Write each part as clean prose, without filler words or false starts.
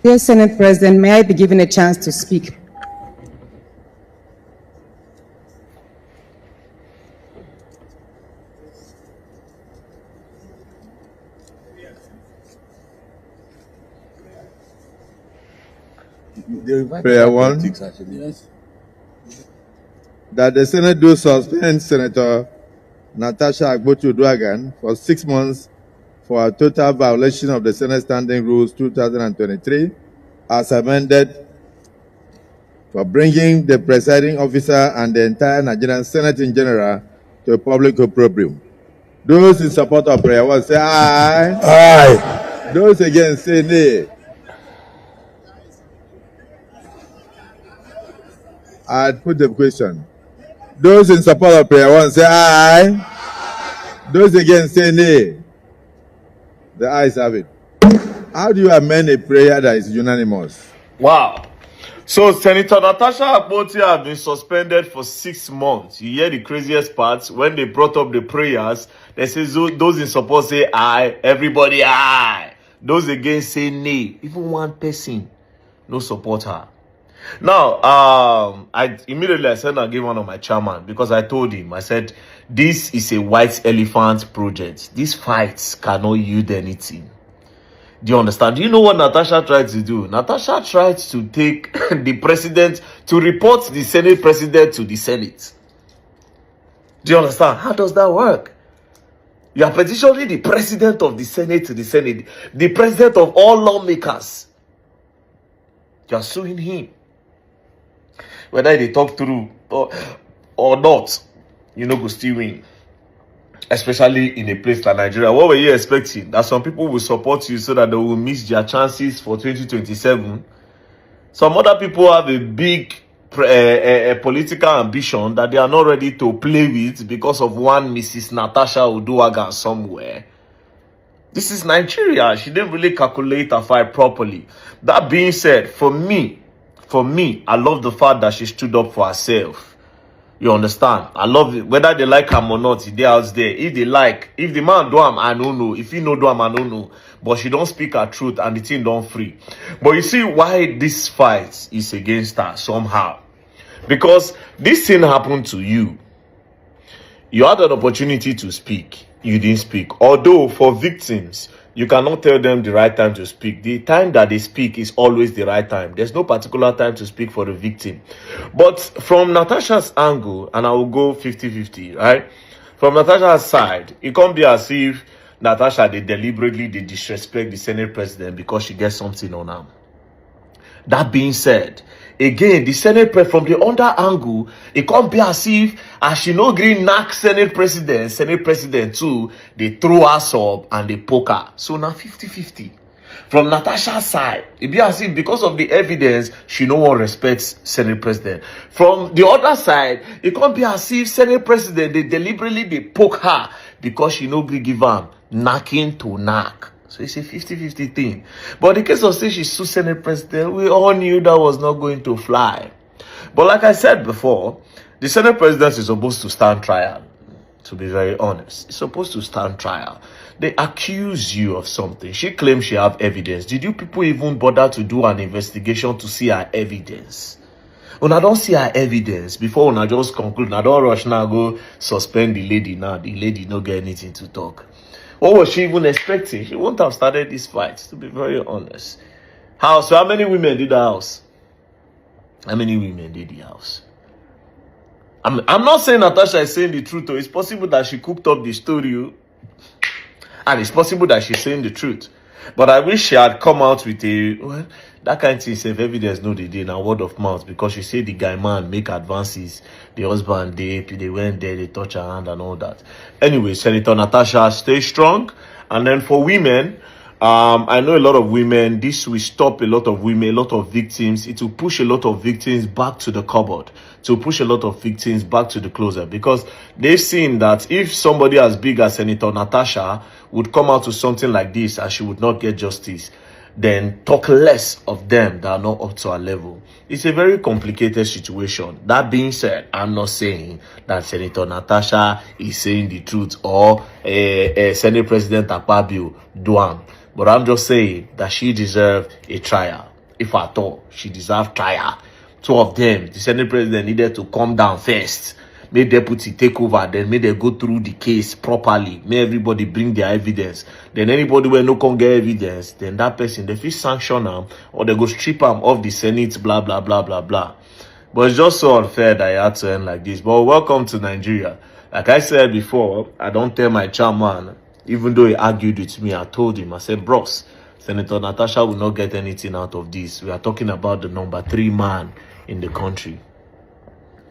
Dear Senate President, may I be given a chance to speak? Prayer one. Yes. That the Senate do suspend Senator Natasha Agbotu-Uduaghan for 6 months for a total violation of the Senate Standing Rules 2023 as amended for bringing the presiding officer and the entire Nigerian Senate in general to a public opprobrium. Those in support of prayer one say aye. Aye. Those against say nay. I put the question. Those in support of prayer one say aye. Those against say nay. The ayes have it. How do you amend a prayer that is unanimous? Wow. So Senator Natasha Akpoti has been suspended for 6 months. You hear the craziest part? When they brought up the prayers, they say those in support say aye, everybody aye. Those against say nay. Even one person no support her. Now, I said I gave one of my chairman because I told him, I said, this is a white elephant project. These fights cannot yield anything. Do you understand? Do you know what Natasha tried to do? Natasha tried to take the president to report the Senate president to the Senate. Do you understand? How does that work? You are petitioning the president of the Senate to the Senate, the president of all lawmakers. You are suing him. Whether they talk through or not, you know, go still win. Especially in a place like Nigeria. What were you expecting? That some people will support you so that they will miss their chances for 2027? Some other people have a big political ambition that they are not ready to play with because of one Mrs. Natasha Uduaghan somewhere. This is Nigeria. She didn't really calculate her fight properly. That being said, for me, I love the fact that she stood up for herself. You understand? I love it. Whether they like him or not, they out there. If they like, if the man do him, I don't know. If he no do him, I don't know. But she don't speak her truth and the thing don't free. But you see why this fight is against her somehow. Because this thing happened to you. You had an opportunity to speak. You didn't speak. Although for victims, you cannot tell them the right time to speak. The time that they speak is always the right time. There's no particular time to speak for the victim. But from Natasha's angle, and I will go 50-50, right? From Natasha's side, it can't be as if Natasha, they deliberately disrespect the Senate president because she gets something on her. That being said, again, the Senate from the other angle, it can't be as if as she no green knock Senate president too, they throw us up and they poke her. So now 50-50. From Natasha's side, it be as if because of the evidence, she no one respects Senate president. From the other side, it can't be as if Senate president, they deliberately they poke her because she no green give am knocking to knock. So it's a 50-50 thing. But in the case of say she's Sue Senate president, we all knew that was not going to fly. But like I said before, the Senate president is supposed to stand trial. To be very honest, it's supposed to stand trial. They accuse you of something. She claims she have evidence. Did you people even bother to do an investigation to see her evidence? When I don't see her evidence, before when I just conclude, I don't rush now, go suspend the lady now. The lady don't get anything to talk. What was she even expecting? She wouldn't have started this fight, to be very honest. So how many women did the house? How many women did the house? I'm not saying Natasha is saying the truth, though. It's possible that she cooked up the story. And it's possible that she's saying the truth. But I wish she had come out with that kind of thing, if evidence no they did, and word of mouth, because she said the guy man make advances, the husband they went there, they touch her hand and all that. Anyway, Senator Natasha, stay strong. And then for women, I know a lot of women, this will stop a lot of women, a lot of victims. It will push a lot of victims back to the cupboard, to push a lot of victims back to the closet, because they've seen that if somebody as big as Senator Natasha would come out to something like this and she would not get justice, then talk less of them that are not up to our level. It's a very complicated situation. That being said, I'm not saying that Senator Natasha is saying the truth or Senate President Akpabio do am. But I'm just saying that she deserved a trial. If at all, she deserved trial. Two of them, the Senate president needed to calm down first. Make deputy take over, then make them go through the case properly. Make everybody bring their evidence. Then anybody where no can get evidence, then that person, they feel sanction them, or they go strip them off the Senate, blah, blah, blah, blah, blah. But it's just so unfair that it had to end like this. But welcome to Nigeria. Like I said before, I don't tell my chairman, even though he argued with me, I told him, I said, bros, Senator Natasha will not get anything out of this. We are talking about the number 3 man in the country.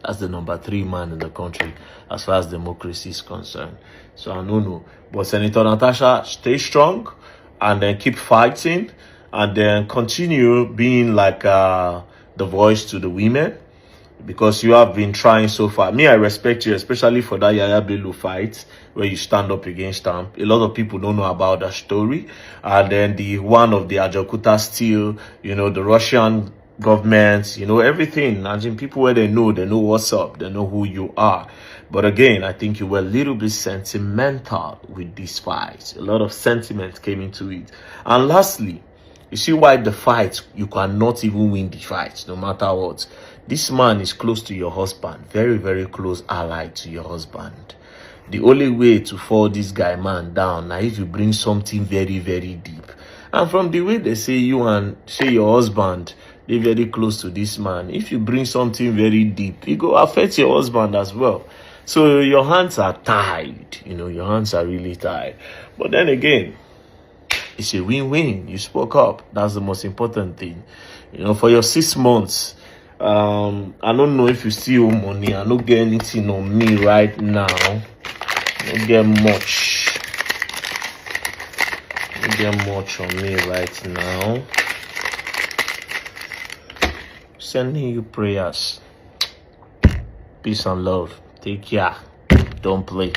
That's the number 3 man in the country as far as democracy is concerned. So I don't know. But Senator Natasha, stay strong and then keep fighting and then continue being like the voice to the women, because you have been trying so far. Me, I respect you, especially for that Yaya Bello fight where you stand up against them. A lot of people don't know about that story. And then the one of the Ajakuta steel, you know, the Russian government, you know, everything. As in people where they know what's up, they know who you are. But again, I think you were a little bit sentimental with this fight. A lot of sentiment came into it. And lastly, you see why the fight, you cannot even win the fight, no matter what. This man is close to your husband, very, very close ally to your husband. The only way to fall this guy man down now if you bring something very, very deep. And from the way they say you and say your husband, they're very close to this man. If you bring something very deep, it go affect your husband as well. So your hands are tied. You know, your hands are really tied. But then again, it's a win-win. You spoke up. That's the most important thing. You know, for your 6 months, I don't know if you still owe money. I don't get anything on me right now. I don't get much. I don't get much on me right now. Sending you prayers. Peace and love. Take care. Don't play.